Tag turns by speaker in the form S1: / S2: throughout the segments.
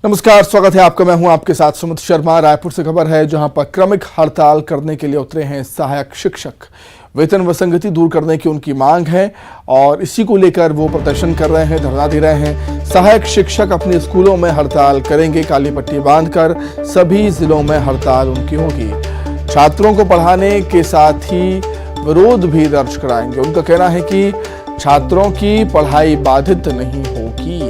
S1: नमस्कार, स्वागत है आपका। मैं हूं आपके साथ सुमित शर्मा। रायपुर से खबर है जहां पर क्रमिक हड़ताल करने के लिए उतरे हैं सहायक शिक्षक। वेतन विसंगति दूर करने की उनकी मांग है और इसी को लेकर वो प्रदर्शन कर रहे हैं, धरना दे रहे हैं। सहायक शिक्षक अपने स्कूलों में हड़ताल करेंगे, काली पट्टी बांधकर। सभी जिलों में हड़ताल उनकी होगी। छात्रों को पढ़ाने के साथ ही विरोध भी दर्ज कराएंगे। उनका कहना है कि छात्रों की पढ़ाई बाधित नहीं होगी।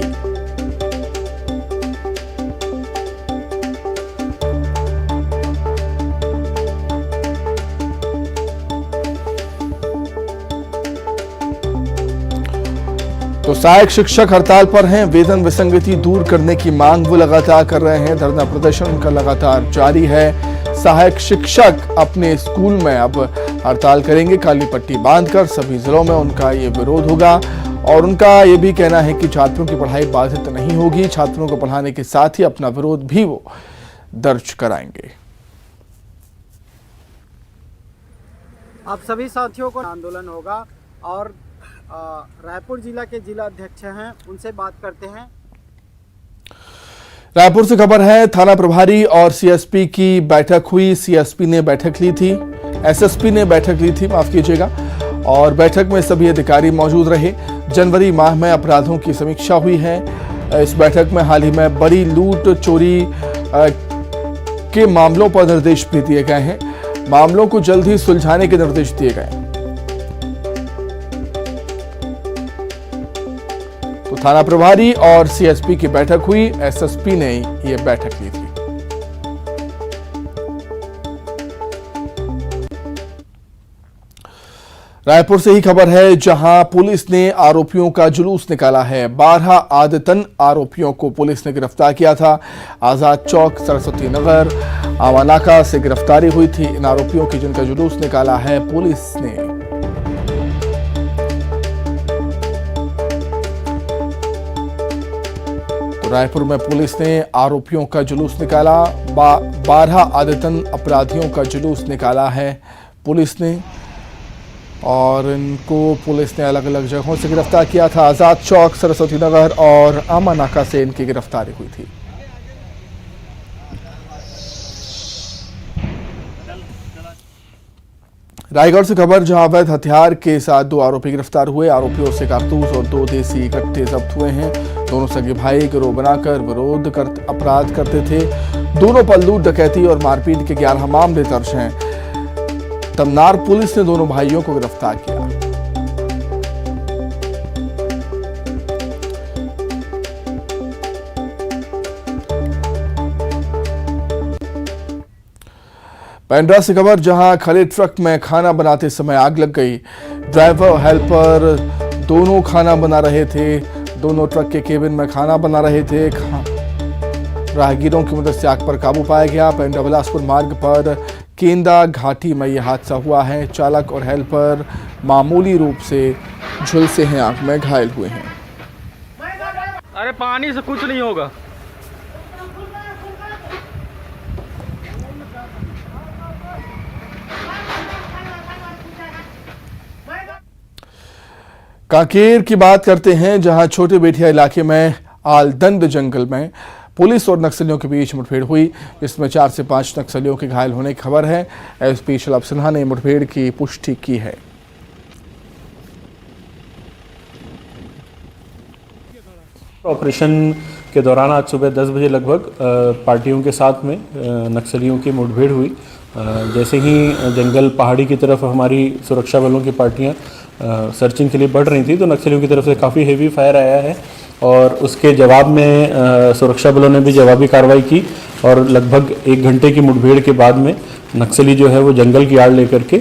S1: तो सहायक शिक्षक हड़ताल पर हैं। वेतन विसंगति दूर करने की मांग वो लगातार कर रहे हैं। धरना प्रदर्शन उनका लगातार जारी है। सहायक शिक्षक अपने स्कूल में अब हड़ताल करेंगे, काली पट्टी बांधकर। सभी जिलों में उनका ये विरोध होगा और उनका ये भी कहना है कि छात्रों की पढ़ाई बाधित नहीं होगी। छात्रों को पढ़ाने के साथ ही अपना विरोध भी वो दर्ज कराएंगे।
S2: आप सभी साथियों को आंदोलन होगा और रायपुर जिला के जिला अध्यक्ष हैं, उनसे बात करते हैं।
S1: रायपुर से खबर है, थाना प्रभारी और सीएसपी की बैठक हुई। सीएसपी ने बैठक ली थी, एसएसपी ने बैठक ली थी, माफ कीजिएगा। और बैठक में सभी अधिकारी मौजूद रहे। जनवरी माह में अपराधों की समीक्षा हुई है। इस बैठक में हाल ही में बड़ी लूट चोरी के मामलों पर निर्देश भी दिए गए हैं। मामलों को जल्द ही सुलझाने के निर्देश दिए गए। तो थाना प्रभारी और सीएसपी की बैठक हुई, एसएसपी ने यह बैठक ली थी। रायपुर से ही खबर है जहां पुलिस ने आरोपियों का जुलूस निकाला है। 12 आदतन आरोपियों को पुलिस ने गिरफ्तार किया था। आजाद चौक, सरस्वती नगर, आवानाका से गिरफ्तारी हुई थी इन आरोपियों की, जिनका जुलूस निकाला है पुलिस ने। रायपुर में पुलिस ने आरोपियों का जुलूस निकाला। 12 आदतन अपराधियों का जुलूस निकाला है पुलिस ने और इनको पुलिस ने अलग अलग जगहों से गिरफ्तार किया था। आजाद चौक, सरस्वती नगर और आमानाका से इनकी गिरफ्तारी हुई थी। रायगढ़ से खबर, जहां अवैध हथियार के साथ 2 आरोपी गिरफ्तार हुए। आरोपियों से कारतूस और 2 देसी कट्टे जब्त हुए हैं। दोनों सगे भाई गिरोह बनाकर अपराध करते थे। दोनों पर लूट, डकैती और मारपीट के 11 मामले दर्ज हैं। तमनार पुलिस ने दोनों भाइयों को गिरफ्तार किया। पेंड्रा से खबर, जहां खड़े ट्रक में खाना बनाते समय आग लग गई। ड्राइवर और हेल्पर दोनों खाना बना रहे थे। दोनों ट्रक के केबिन में खाना बना रहे थे। राहगीरों की मदद से आग पर काबू पाया गया। पेंड्रा बिलासपुर मार्ग पर केंदा घाटी में यह हादसा हुआ है। चालक और हेल्पर मामूली रूप से झुलसे हैं, आग में घायल हुए हैं।
S3: अरे पानी से कुछ नहीं होगा।
S1: कांकेर की बात करते हैं, जहां छोटे बेटिया इलाके में आलदंड जंगल में पुलिस और नक्सलियों के बीच मुठभेड़ हुई। इसमें 4 से 5 नक्सलियों के घायल होने की खबर है। एसपी शलभ सिन्हा ने मुठभेड़ की पुष्टि की है।
S4: ऑपरेशन के दौरान आज सुबह 10 बजे लगभग पार्टियों के साथ में नक्सलियों की मुठभेड़ हुई। जैसे ही जंगल पहाड़ी की तरफ हमारी सुरक्षा बलों की पार्टियां सर्चिंग के लिए बढ़ रही थी, तो नक्सलियों की तरफ से काफ़ी हेवी फायर आया है और उसके जवाब में सुरक्षा बलों ने भी जवाबी कार्रवाई की और लगभग 1 घंटे की मुठभेड़ के बाद में नक्सली जो है वो जंगल की आड़ लेकर के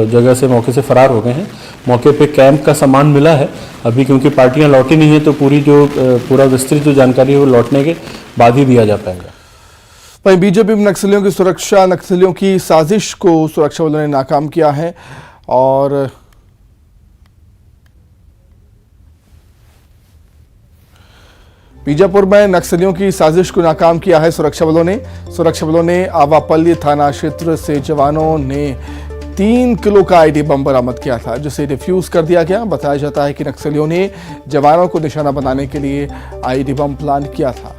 S4: जगह से, मौके से फरार हो गए हैं। मौके पे कैंप का सामान मिला है अभी, क्योंकि पार्टियां लौटी नहीं है तो पूरा विस्तृत जो जानकारी है वो लौटने के बाद ही दिया जा पाएगा।
S1: वहीं बीजेपी में नक्सलियों की साजिश को सुरक्षा बलों ने नाकाम किया है और बीजापुर में नक्सलियों की साजिश को नाकाम किया है सुरक्षा बलों ने आवापल्ली थाना क्षेत्र से जवानों ने 3 किलो का आईडी बम बरामद किया था, जिसे डिफ्यूज कर दिया गया। बताया जाता है कि नक्सलियों ने जवानों को निशाना बनाने के लिए आईडी बम प्लान किया था।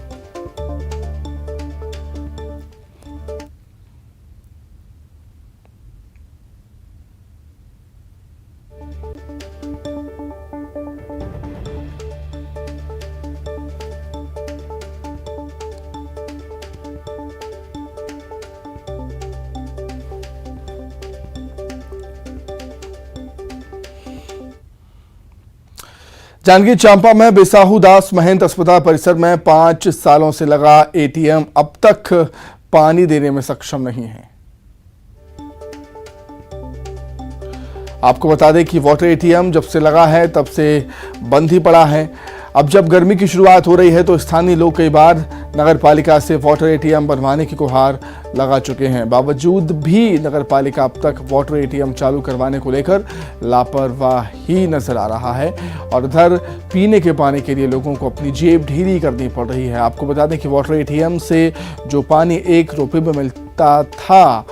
S1: जांजगीर चांपा में बिसाहू दास महंत अस्पताल परिसर में 5 सालों से लगा एटीएम अब तक पानी देने में सक्षम नहीं है। आपको बता दें कि वाटर एटीएम जब से लगा है तब से बंद ही पड़ा है। अब जब गर्मी की शुरुआत हो रही है तो स्थानीय लोग कई बार नगर पालिका से वाटर एटीएम बनवाने की गुहार लगा चुके हैं। बावजूद भी नगर पालिका अब तक वाटर एटीएम चालू करवाने को लेकर लापरवाही नजर आ रहा है और इधर पीने के पानी के लिए लोगों को अपनी जेब ढीली करनी पड़ रही है। आपको बता दें कि वाटर एटीएम से जो पानी 1 रुपये में मिलता था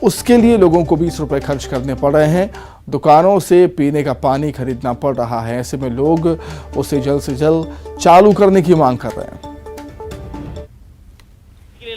S1: उसके लिए लोगों को 20 रुपये खर्च करने पड़ रहे हैं। दुकानों से पीने का पानी खरीदना पड़ रहा है। ऐसे में लोग उसे जल्द से जल्द चालू करने की मांग कर रहे हैं।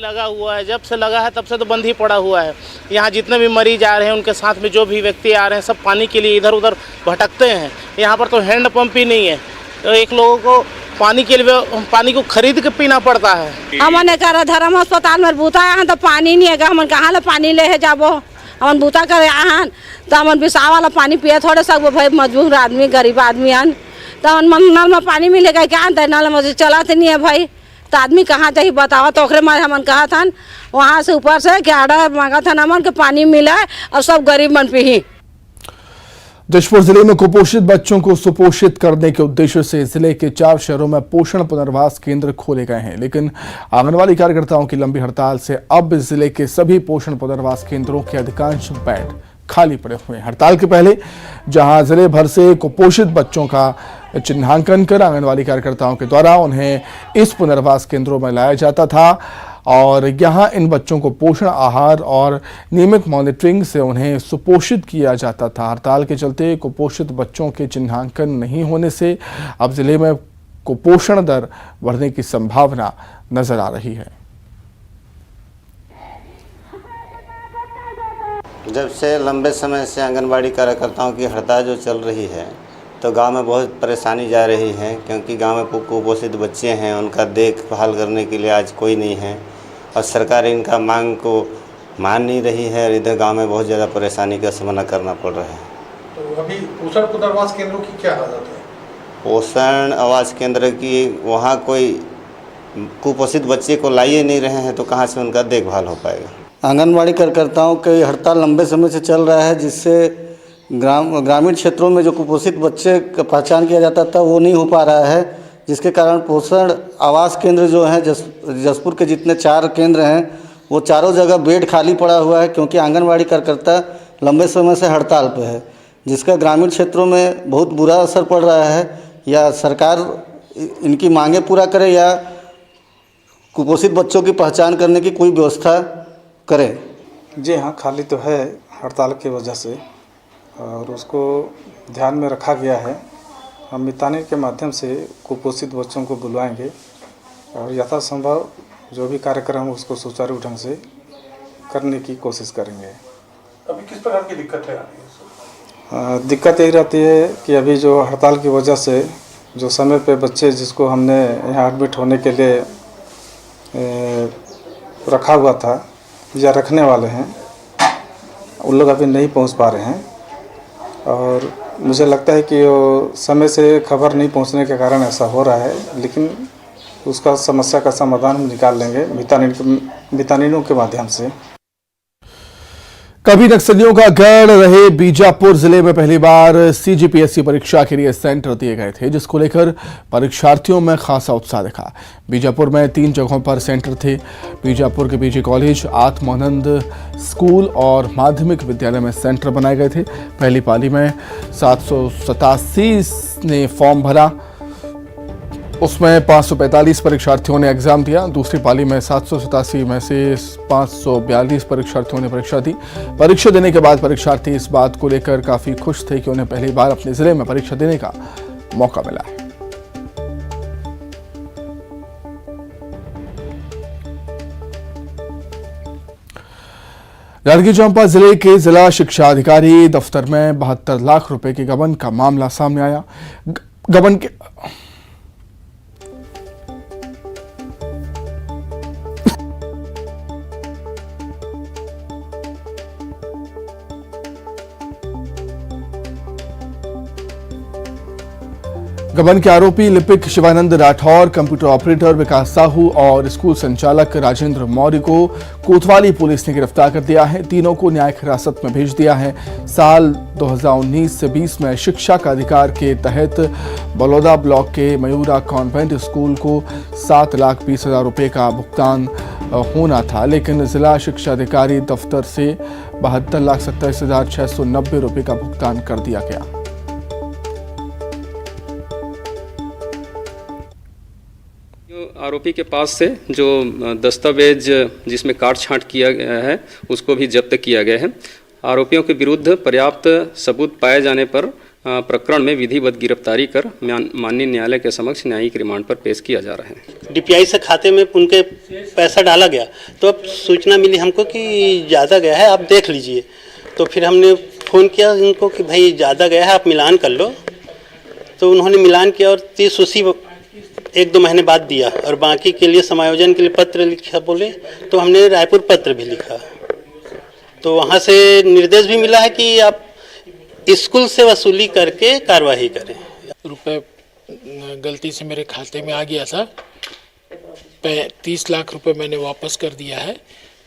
S5: लगा हुआ है, जब से लगा है तब से तो बंद ही पड़ा हुआ है। यहाँ जितने भी मरीज आ रहे हैं उनके साथ में जो भी व्यक्ति आ रहे हैं सब पानी के लिए इधर उधर भटकते हैं। यहाँ पर तो हैंड पंप ही नहीं है, तो एक लोगों को पानी के लिए पानी को खरीद के पीना पड़ता है।
S6: हमने कहा धर्म अस्पताल में बूता यहाँ तो पानी नहीं है, हम कहाँ ले पानी ले जाबो, हम बूता करे यहाँ तो हम बिसाव वाला पानी पिए थोड़े सा भाई मजबूर आदमी गरीब आदमी हन तो हम नल में पानी मिलेगा क्या नल में चला नहीं है भाई, तो आदमी कहाँ जाए बतावा। तो ओकरे मारे हमन कहा था वहाँ से ऊपर से क्या ऑर्डर मांगा था हमन के पानी मिला और सब गरीब मन पी।
S1: जशपुर जिले में कुपोषित बच्चों को सुपोषित करने के उद्देश्य से जिले के 4 शहरों में पोषण पुनर्वास केंद्र खोले गए हैं, लेकिन आंगनवाड़ी कार्यकर्ताओं की लंबी हड़ताल से अब जिले के सभी पोषण पुनर्वास केंद्रों के अधिकांश बेड खाली पड़े हुए हैं। हड़ताल के पहले जहां जिले भर से कुपोषित बच्चों का चिन्हांकन कर आंगनवाड़ी कार्यकर्ताओं के द्वारा उन्हें इस पुनर्वास केंद्रों में लाया जाता था और यहां इन बच्चों को पोषण आहार और नियमित मॉनिटरिंग से उन्हें सुपोषित किया जाता था। हड़ताल के चलते कुपोषित बच्चों के चिन्हांकन नहीं होने से अब जिले में कुपोषण दर बढ़ने की संभावना नजर आ रही है।
S7: जब से लंबे समय से आंगनबाड़ी कार्यकर्ताओं की हड़ताल जो चल रही है तो गांव में बहुत परेशानी जा रही है, क्योंकि गांव में कुपोषित बच्चे हैं, उनका देखभाल करने के लिए आज कोई नहीं है और सरकार इनका मांग को मान नहीं रही है और इधर गांव में बहुत ज़्यादा परेशानी का सामना करना पड़ रहा है।
S8: तो अभी पोषण पुनर्वास केंद्रों की क्या हालत है?
S7: पोषण आवास केंद्र की वहाँ कोई कुपोषित बच्चे को लाइए नहीं रहे हैं तो कहाँ से उनका देखभाल हो पाएगा।
S9: आंगनबाड़ी कार्यकर्ताओं की हड़ताल लंबे समय से चल रहा है, जिससे ग्रामीण क्षेत्रों में जो कुपोषित बच्चे का पहचान किया जाता था वो नहीं हो पा रहा है, जिसके कारण पोषण आवास केंद्र जो हैं जसपुर के जितने 4 केंद्र हैं वो चारों जगह बेड खाली पड़ा हुआ है, क्योंकि आंगनबाड़ी कार्यकर्ता लंबे समय से हड़ताल पे है, जिसका ग्रामीण क्षेत्रों में बहुत बुरा असर पड़ रहा है। या सरकार इनकी मांगें पूरा करे या कुपोषित बच्चों की पहचान करने की कोई व्यवस्था करे।
S8: जी हाँ, खाली तो है हड़ताल की वजह से और उसको ध्यान में रखा गया है। हम मितानिन के माध्यम से कुपोषित बच्चों को बुलवाएंगे और यथासंभव जो भी कार्यक्रम उसको सुचारू ढंग से करने की कोशिश करेंगे।
S10: अभी किस प्रकार की दिक्कत है?
S8: दिक्कत यही रहती है कि अभी जो हड़ताल की वजह से जो समय पे बच्चे जिसको हमने यहाँ एडमिट होने के लिए रखा हुआ था या रखने वाले हैं, उन लोग अभी नहीं पहुँच पा रहे हैं और मुझे लगता है कि वो समय से खबर नहीं पहुंचने के कारण ऐसा हो रहा है, लेकिन उसका समस्या का समाधान हम निकाल लेंगे मितानिनों के माध्यम से।
S1: कभी नक्सलियों का गढ़ रहे बीजापुर जिले में पहली बार सीजीपीएससी परीक्षा के लिए सेंटर दिए गए थे, जिसको लेकर परीक्षार्थियों में खासा उत्साह दिखा। बीजापुर में 3 जगहों पर सेंटर थे। बीजापुर के बीजी कॉलेज, आत्मानंद स्कूल और माध्यमिक विद्यालय में सेंटर बनाए गए थे। पहली पाली में 787 ने फॉर्म भरा, उसमें 545 परीक्षार्थियों ने एग्जाम दिया। दूसरी पाली में 787 में से 542 परीक्षार्थियों ने परीक्षा दी। परीक्षा देने के बाद परीक्षार्थी इस बात को लेकर काफी खुश थे कि उन्हें पहली बार अपने जिले में परीक्षा देने का मौका मिला है। जांजगीर चांपा जिले के जिला शिक्षा अधिकारी दफ्तर में 72 लाख रुपए के गबन का मामला सामने आया। गबन के गबन के आरोपी लिपिक शिवानंद राठौर, कंप्यूटर ऑपरेटर विकास साहू और स्कूल संचालक राजेंद्र मौर्य को कोतवाली पुलिस ने गिरफ्तार कर दिया है। तीनों को न्यायिक हिरासत में भेज दिया है। साल 2019 से 20 में शिक्षा का अधिकार के तहत बलौदा ब्लॉक के मयूरा कॉन्वेंट स्कूल को 7,20,000 रुपये का भुगतान होना था, लेकिन जिला शिक्षा अधिकारी दफ्तर से 72,27,690 रुपये का भुगतान कर दिया गया।
S11: आरोपी के पास से जो दस्तावेज जिसमें काट छांट किया गया है उसको भी जब्त किया गया है। आरोपियों के विरुद्ध पर्याप्त सबूत पाए जाने पर प्रकरण में विधिवत गिरफ्तारी कर माननीय न्यायालय के समक्ष न्यायिक रिमांड पर पेश किया जा रहा है।
S12: डीपीआई से खाते में उनके पैसा डाला गया तो अब सूचना मिली हमको कि ज़्यादा गया है, आप देख लीजिए। तो फिर हमने फ़ोन किया उनको कि भाई ज़्यादा गया है, आप मिलान कर लो। तो उन्होंने मिलान किया और 30 उसी 1-2 महीने बाद दिया और बाकी के लिए समायोजन के लिए पत्र लिखा बोले तो हमने रायपुर पत्र भी लिखा। तो वहाँ से निर्देश भी मिला है कि आप स्कूल से वसूली करके कार्रवाई करें।
S13: रुपए गलती से मेरे खाते में आ गया था। 30 लाख रुपए मैंने वापस कर दिया है।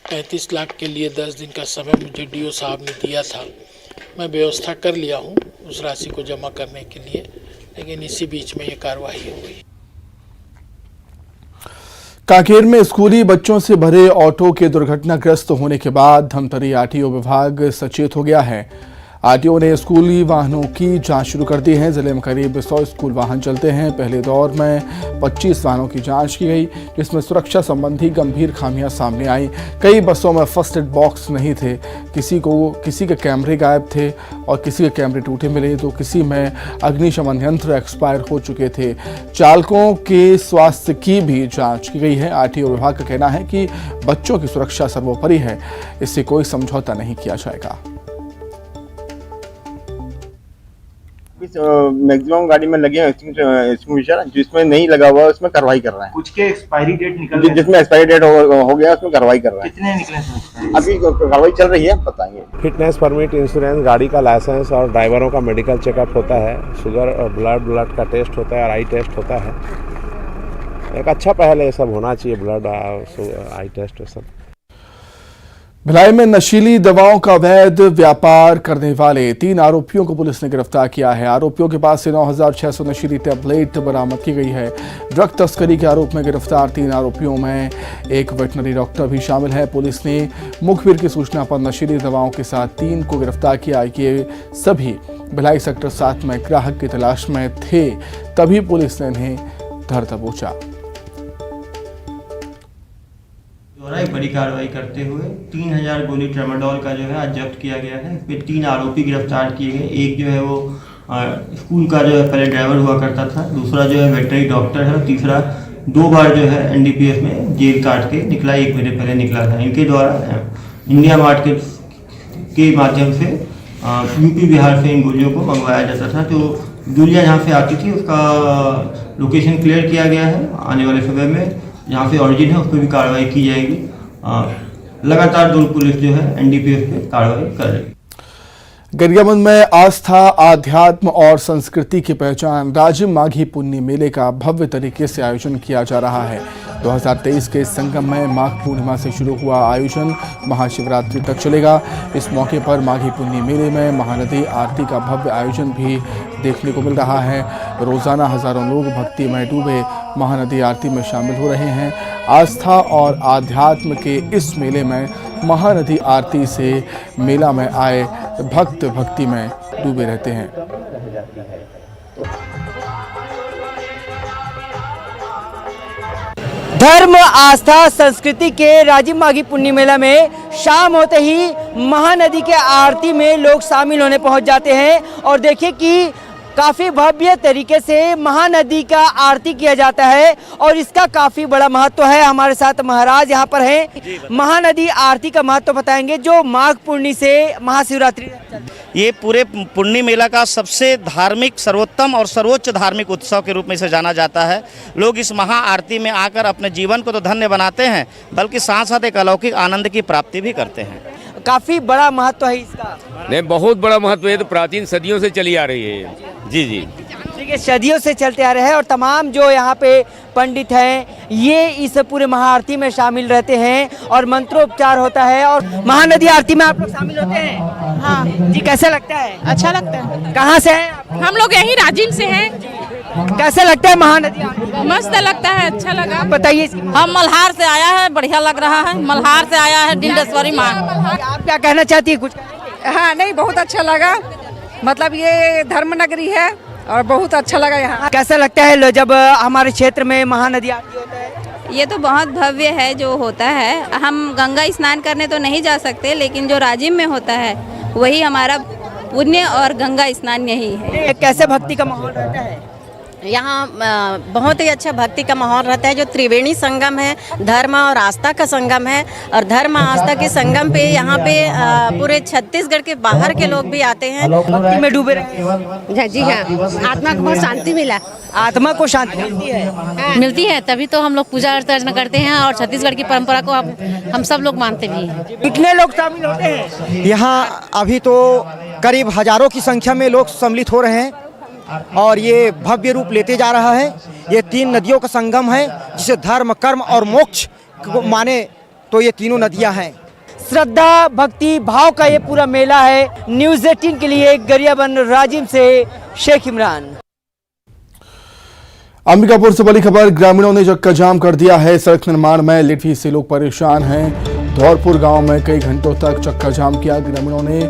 S13: 35 लाख के लिए 10 दिन का समय मुझे डीओ साहब ने दिया था। मैं व्यवस्था कर लिया हूँ उस राशि को जमा करने के लिए, लेकिन इसी बीच में ये कार्रवाई हो गई।
S1: कांकेर में स्कूली बच्चों से भरे ऑटो के दुर्घटनाग्रस्त होने के बाद धमतरी आरटीओ विभाग सचेत हो गया है। आरटीओ ने स्कूली वाहनों की जांच शुरू कर दी है। जिले में करीब 100 स्कूल वाहन चलते हैं। पहले दौर में 25 वाहनों की जांच की गई, जिसमें सुरक्षा संबंधी गंभीर खामियां सामने आई। कई बसों में फर्स्ट एड बॉक्स नहीं थे, किसी के कैमरे गायब थे और किसी के कैमरे टूटे मिले, तो किसी में अग्निशमन यंत्र एक्सपायर हो चुके थे। चालकों के स्वास्थ्य की भी जाँच की गई है। आरटीओ विभाग का कहना है कि बच्चों की सुरक्षा सर्वोपरि है, इससे कोई समझौता नहीं किया जाएगा।
S14: मैक्सिमम गाड़ी में लगे हैं, जिसमें नहीं लगा हुआ उसमें कार्रवाई कर रहे हैं।
S10: कुछ के एक्सपायरी डेट निकल गया,
S14: जिसमें एक्सपायरी डेट हो गया उसमें कार्रवाई कर रहे हैं।
S10: कितने निकले हैं?
S14: अभी कार्रवाई चल रही है, बताएंगे।
S15: फिटनेस परमिट, इंश्योरेंस, गाड़ी का लाइसेंस और ड्राइवरों का मेडिकल चेकअप होता है। शुगर और ब्लड का टेस्ट होता है और आई टेस्ट होता है। एक अच्छा पहल है, ये सब होना चाहिए, ब्लड आई टेस्ट ये सब।
S1: भिलाई में नशीली दवाओं का अवैध व्यापार करने वाले 3 आरोपियों को पुलिस ने गिरफ्तार किया है। आरोपियों के पास से 9,600 नशीली टैबलेट बरामद की गई है। ड्रग तस्करी के आरोप में गिरफ्तार 3 आरोपियों में एक वेटनरी डॉक्टर भी शामिल है। पुलिस ने मुखबिर की सूचना पर नशीली दवाओं के साथ 3 को गिरफ्तार किया। ये सभी भिलाई सेक्टर 7 में ग्राहक की तलाश में थे, तभी पुलिस ने इन्हें धर दबोचा।
S16: बड़ी कार्रवाई करते हुए 3000 गोली ट्रामाडोल का जो है आज जब्त किया गया है। इस पर 3 आरोपी गिरफ्तार किए गए। एक जो है वो स्कूल का जो है पहले ड्राइवर हुआ करता था, दूसरा जो है वेटनरी डॉक्टर है और तीसरा 2 बार जो है एनडीपीएस में जेल काट के निकला, 1 महीने पहले निकला था। इनके द्वारा इंडिया मार्ट के माध्यम से यूपी बिहार से इन गोलियों को मंगवाया जाता था। जो गोलियाँ यहाँ से आती थी उसका लोकेशन क्लियर किया गया है। आने वाले समय में जहाँ पे ऑरिजिन है उस पर भी कार्रवाई की जाएगी। लगातार दुर्ग पुलिस जो है एनडीपीएस पे कार्रवाई कर रही है।
S1: गरियाबंद में आस्था, आध्यात्म और संस्कृति की पहचान राजिम माघी पुन्नी मेले का भव्य तरीके से आयोजन किया जा रहा है। 2023 के संगम में माघ पूर्णिमा से शुरू हुआ आयोजन महाशिवरात्रि तक चलेगा। इस मौके पर माघी पुन्नी मेले में महानदी आरती का भव्य आयोजन भी देखने को मिल रहा है। रोजाना हजारों लोग भक्ति में डूबे महानदी आरती में शामिल हो रहे हैं। आस्था और आध्यात्म के इस मेले में महानदी आरती से मेला में आए भक्त भक्ति में डूबे रहते हैं।
S17: धर्म, आस्था, संस्कृति के राजिम माघी पुन्नी मेला में शाम होते ही महानदी के आरती में लोग शामिल होने पहुंच जाते हैं। और देखिए कि काफ़ी भव्य तरीके से महानदी का आरती किया जाता है और इसका काफ़ी बड़ा महत्व है। हमारे साथ महाराज यहाँ पर हैं, महानदी आरती का महत्व बताएंगे जो माघ पूर्णिमा से महाशिवरात्रि।
S5: ये पूरे पुन्नी मेला का सबसे धार्मिक, सर्वोत्तम और सर्वोच्च धार्मिक उत्सव के रूप में इसे जाना जाता है। लोग इस महा आरती में आकर अपने जीवन को तो धन्य बनाते हैं, बल्कि साथ साथ एक अलौकिक आनंद की प्राप्ति भी करते हैं।
S17: काफ़ी बड़ा महत्व है इसका।
S18: नहीं, बहुत बड़ा महत्व है, तो प्राचीन सदियों से चली आ रही है। जी जी।
S17: देखिए सदियों से चलते आ रहे हैं और तमाम जो यहाँ पे पंडित हैं ये इस पूरे महाआरती में शामिल रहते हैं और मंत्रोपचार होता है। और महानदी आरती में आप लोग शामिल होते हैं? हाँ जी। कैसा लगता है?
S18: अच्छा लगता है।
S17: कहाँ से हैं आप?
S18: हम लोग यहीं राजिम से हैं।
S17: कैसा लगता है महानदी आरती?
S18: मस्त लगता है, अच्छा लगा।
S17: बताइए।
S6: हम मल्हार से आया है, बढ़िया लग रहा है। मल्हार से आया है डिंडेश्वरी माँ।
S17: आप क्या कहना चाहती है कुछ?
S18: हाँ नहीं, बहुत अच्छा लगा। मतलब ये धर्म नगरी है और बहुत अच्छा लगा यहाँ।
S17: कैसा लगता है जब हमारे क्षेत्र में महानदी आरती होता है?
S19: ये तो बहुत भव्य है जो होता है। हम गंगा स्नान करने तो नहीं जा सकते, लेकिन जो राजिम में होता है वही हमारा पुण्य और गंगा स्नान यही है।
S17: कैसे भक्ति का माहौल रहता है
S20: यहाँ? बहुत ही अच्छा भक्ति का माहौल रहता है। जो त्रिवेणी संगम है, धर्म और आस्था का संगम है, और धर्म आस्था के संगम पे यहाँ पे पूरे छत्तीसगढ़ के बाहर के लोग भी आते हैं।
S17: भक्ति में डूबे रहे।
S18: जी हाँ, आत्मा को बहुत शांति मिला।
S17: आत्मा को शांति मिलती है?
S18: मिलती है, तभी तो हम लोग पूजा अर्चना करते हैं और छत्तीसगढ़ की परंपरा को हम सब लोग मानते भी हैं।
S17: कितने लोग शामिल होते हैं
S21: यहाँ? अभी तो करीब हजारों की संख्या में लोग सम्मिलित हो रहे हैं और ये भव्य रूप लेते जा रहा है। ये 3 नदियों का संगम है जिसे धर्म, कर्म और मोक्ष को माने तो ये तीनों नदियां हैं।
S17: श्रद्धा, भक्ति, भाव का ये पूरा मेला है। न्यूज़ 18 के लिए गरियाबंद राजिम से शेख इमरान।
S1: अंबिकापुर से बड़ी खबर, ग्रामीणों ने चक्का जाम कर दिया है। सड़क निर्माण में लेट फीस से लोग परेशान हैं। धौरपुर गांव में कई घंटों तक चक्का जाम किया। ग्रामीणों ने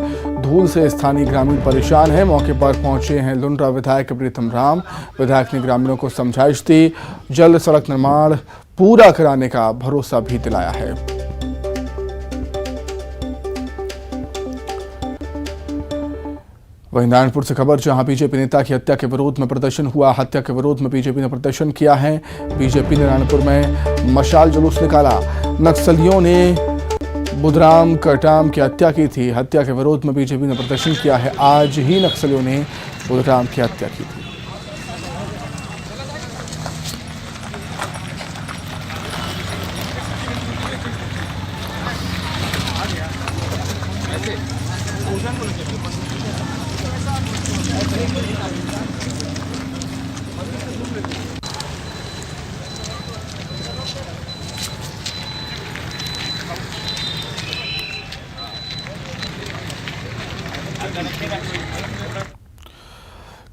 S1: धूल से स्थानीय ग्रामीण परेशान हैं। मौके पर पहुंचे हैं लुंड्रा विधायक प्रीतम राम। विधायक ने ग्रामीणों को समझाइश दी, जल्द सड़क निर्माण पूरा कराने का भरोसा भी दिलाया है। वहीं नारायणपुर से खबर, जहां बीजेपी नेता की हत्या के विरोध में प्रदर्शन हुआ। हत्या के विरोध में बीजेपी ने प्रदर्शन किया है। बीजेपी ने नारायणपुर में मशाल जुलूस निकाला। नक्सलियों ने बुधराम करटाम की हत्या की थी। हत्या के विरोध में बीजेपी ने प्रदर्शन किया है। आज ही नक्सलियों ने बुधराम की हत्या की थी।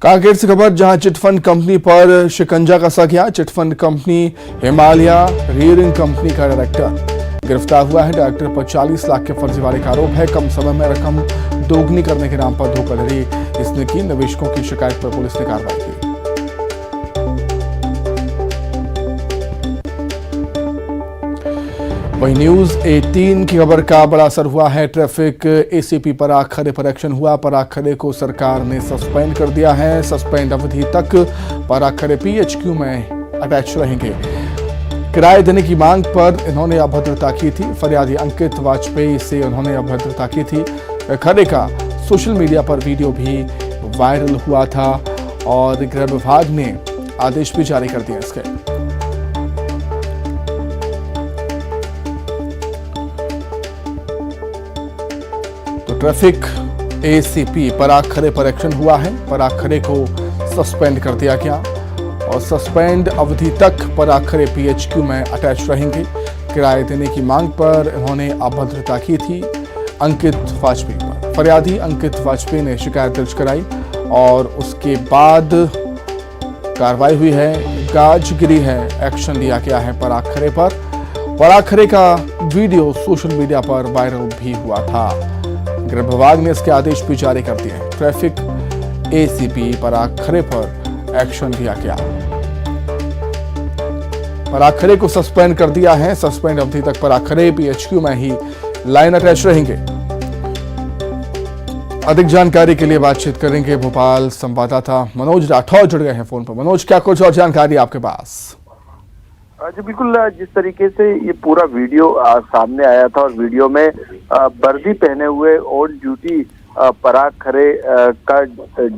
S1: कांकेर से खबर, जहां चिटफंड कंपनी पर शिकंजा कसा गया। Chit fund company Himalaya rearing company का डायरेक्टर गिरफ्तार हुआ है। डायरेक्टर पर 40 लाख के फर्जीवाड़े का आरोप है। कम समय में रकम दोगुनी करने के नाम पर धोखाधड़ी इसने की। निवेशकों की शिकायत पर पुलिस ने कार्रवाई की। वहीं न्यूज 18 की खबर का बड़ा असर हुआ है। ट्रैफिक एसीपी पराग खरे पर एक्शन हुआ। पराग खरे को सरकार ने सस्पेंड कर दिया है। सस्पेंड अवधि तक पराग खरे पीएचक्यू में अटैच रहेंगे। किराए देने की मांग पर इन्होंने अभद्रता की थी। फरियादी अंकित वाजपेयी से उन्होंने अभद्रता की थी। खरे का सोशल मीडिया पर वीडियो भी वायरल हुआ था और गृह विभाग ने आदेश भी जारी कर दिए इसके। ट्रैफिक एसीपी पराग खरे पर एक्शन हुआ है। पराग खरे को सस्पेंड कर दिया गया और सस्पेंड अवधि तक पराग खरे पीएचक्यू में अटैच रहेंगे। किराए देने की मांग पर इन्होंने अभद्रता की थी अंकित वाजपेयी पर। फरियादी अंकित वाजपेयी ने शिकायत दर्ज कराई और उसके बाद कार्रवाई हुई है। गाजगिरी है, एक्शन लिया गया है पराग खरे पर। पराग खरे का वीडियो सोशल मीडिया पर वायरल भी हुआ था। गृह विभाग ने इसके आदेश भी जारी कर दिए हैं। ट्रैफिक एसीपी पराग खरे पर एक्शन लिया गया। पराग खरे को सस्पेंड कर दिया है। सस्पेंड अवधि तक पराग खरे पीएचक्यू में ही लाइन अटैच रहेंगे। अधिक जानकारी के लिए बातचीत करेंगे भोपाल संवाददाता मनोज राठौर जुड़ गए हैं फोन पर। मनोज, क्या कुछ और जानकारी आपके पास?
S22: जी बिल्कुल, जिस तरीके से ये पूरा वीडियो सामने आया था और वीडियो में वर्दी पहने हुए ऑन ड्यूटी पराग खरे का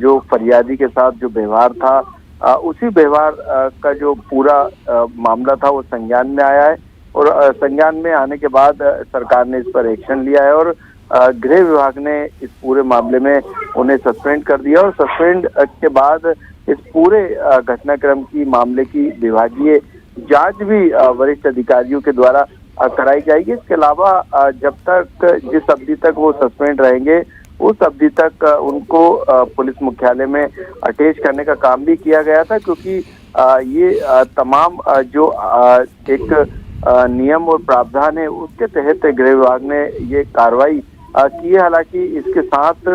S22: जो फरियादी के साथ जो व्यवहार था, उसी व्यवहार का जो पूरा मामला था वो संज्ञान में आया है। और संज्ञान में आने के बाद सरकार ने इस पर एक्शन लिया है और गृह विभाग ने इस पूरे मामले में उन्हें सस्पेंड कर दिया। और सस्पेंड के बाद इस पूरे घटनाक्रम की मामले की विभागीय जांच भी वरिष्ठ अधिकारियों के द्वारा कराई जाएगी। इसके अलावा जब तक जिस अवधि तक वो सस्पेंड रहेंगे उस अवधि तक उनको पुलिस मुख्यालय में अटैच करने का काम भी किया गया था, क्योंकि ये तमाम जो एक नियम और प्रावधान है उसके तहत गृह विभाग ने ये कार्रवाई की है। हालांकि इसके साथ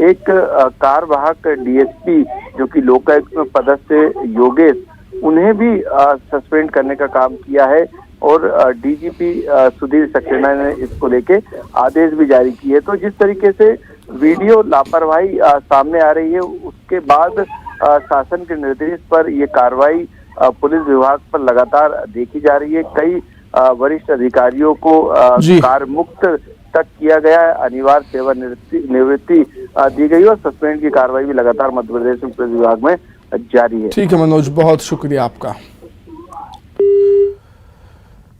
S22: एक कार्यवाहक डीएसपी जो कि लोकायुक्त में पदस्थ योगेश, उन्हें भी सस्पेंड करने का काम किया है और डीजीपी सुधीर सक्सेना ने इसको लेके आदेश भी जारी किए। तो जिस तरीके से वीडियो लापरवाही सामने आ रही है, उसके बाद शासन के निर्देश पर ये कार्रवाई पुलिस विभाग पर लगातार देखी जा रही है। कई वरिष्ठ अधिकारियों को कार्य मुक्त तक किया गया है, अनिवार्य सेवा निवृत्ति दी गई और सस्पेंड की कार्रवाई भी लगातार मध्य प्रदेश में पुलिस विभाग में जारी है।
S1: ठीक है मनोज, बहुत शुक्रिया आपका।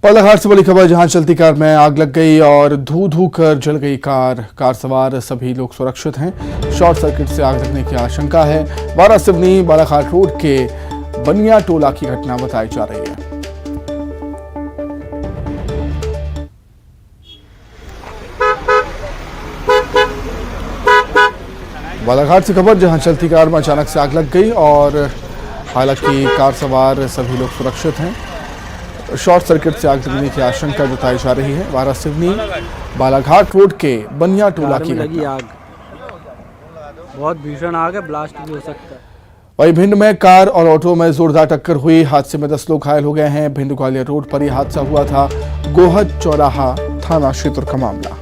S1: बालाघाट से बड़ी खबर, जहां चलती कार में आग लग गई और धू कर जल गई कार सवार सभी लोग सुरक्षित हैं। शॉर्ट सर्किट से आग लगने की आशंका है। वारासिवनी बालाघाट रोड के बनिया टोला की घटना बताई जा रही है। बालाघाट से खबर, जहां चलती कार में अचानक से आग लग गई और हालांकि कार सवार सभी लोग सुरक्षित हैं। शॉर्ट सर्किट से आग लगने की आशंका जताई जा रही है। वारासिवनी बालाघाट रोड के बनिया टोला की लगी
S2: आग, बहुत भीषण आग है, ब्लास्ट भी हो सकता है।
S1: वहीं भिंड में कार और ऑटो में जोरदार टक्कर हुई। हादसे में 10 लोग घायल हो गए हैं। भिंड ग्वालियर रोड पर यह हादसा हुआ था। गोहद चौराहा थाना क्षेत्र का मामला।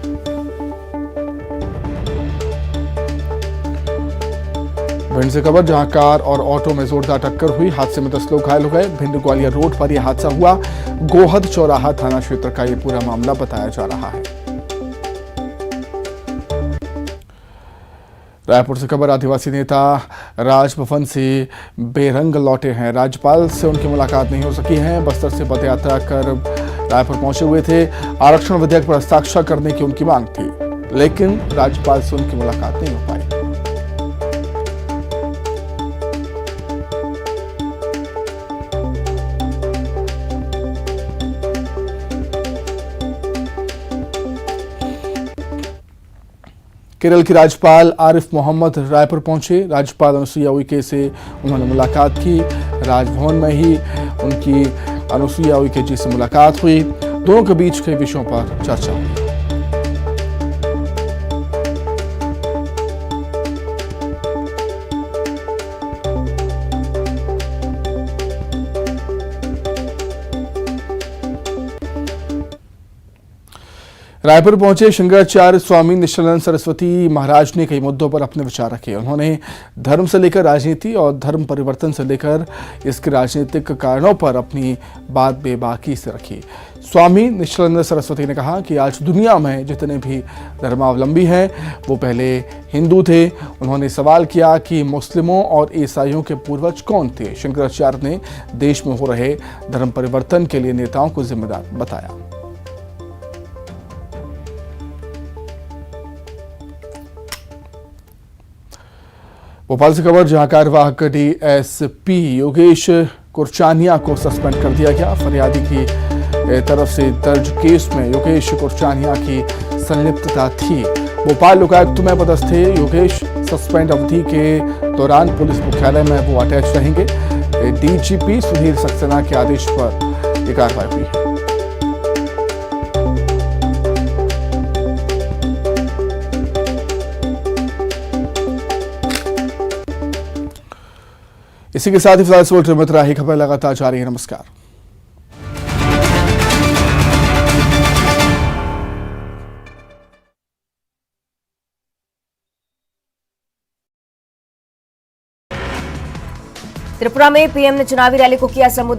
S1: भिंड से खबर, जहां कार और ऑटो में जोरदार टक्कर हुई। हादसे में 10 लोग घायल हो गए। भिंड ग्वालियर रोड पर यह हादसा हुआ। गोहद चौराहा थाना क्षेत्र का यह पूरा मामला बताया जा रहा है। रायपुर से खबर, आदिवासी नेता राजभवन से बेरंग लौटे हैं। राज्यपाल से उनकी मुलाकात नहीं हो सकी है। बस्तर से पदयात्रा कर रायपुर पहुंचे हुए थे। आरक्षण विधेयक पर हस्ताक्षर करने की उनकी मांग थी, लेकिन राज्यपाल से उनकी मुलाकात नहीं हो पाई। केरल की राज्यपाल आरिफ मोहम्मद रायपुर पहुंचे। राज्यपाल अनुसुईया उइके से उन्होंने मुलाकात की। राजभवन में ही उनकी अनुसुईया उइके जी से मुलाकात हुई। दोनों के बीच कई विषयों पर चर्चा हुई। रायपुर पहुंचे शंकराचार्य स्वामी निश्चलानंद सरस्वती महाराज ने कई मुद्दों पर अपने विचार रखे। उन्होंने धर्म से लेकर राजनीति और धर्म परिवर्तन से लेकर इसके राजनीतिक कारणों पर अपनी बात बेबाकी से रखी। स्वामी निश्चलानंद सरस्वती ने कहा कि आज दुनिया में जितने भी धर्मावलंबी हैं वो पहले हिंदू थे। उन्होंने सवाल किया कि मुस्लिमों और ईसाइयों के पूर्वज कौन थे। शंकराचार्य ने देश में हो रहे धर्म परिवर्तन के लिए नेताओं को जिम्मेदार बताया। भोपाल से खबर, जहां कार्यवाहक डीएसपी योगेश कुरचानिया को सस्पेंड कर दिया गया। फरियादी की तरफ से दर्ज केस में योगेश कुरचानिया की संलिप्तता थी। भोपाल लोकायुक्त में पदस्थ थे योगेश। सस्पेंड अवधि के दौरान पुलिस मुख्यालय में वो अटैच रहेंगे। डीजीपी सुधीर सक्सेना के आदेश पर यह कार्रवाई हुई है। इसी के साथ ही फिलहाल इस वक्त रही खबर लगातार जारी है। नमस्कार।
S3: त्रिपुरा में पीएम ने चुनावी रैली को किया संबोधित।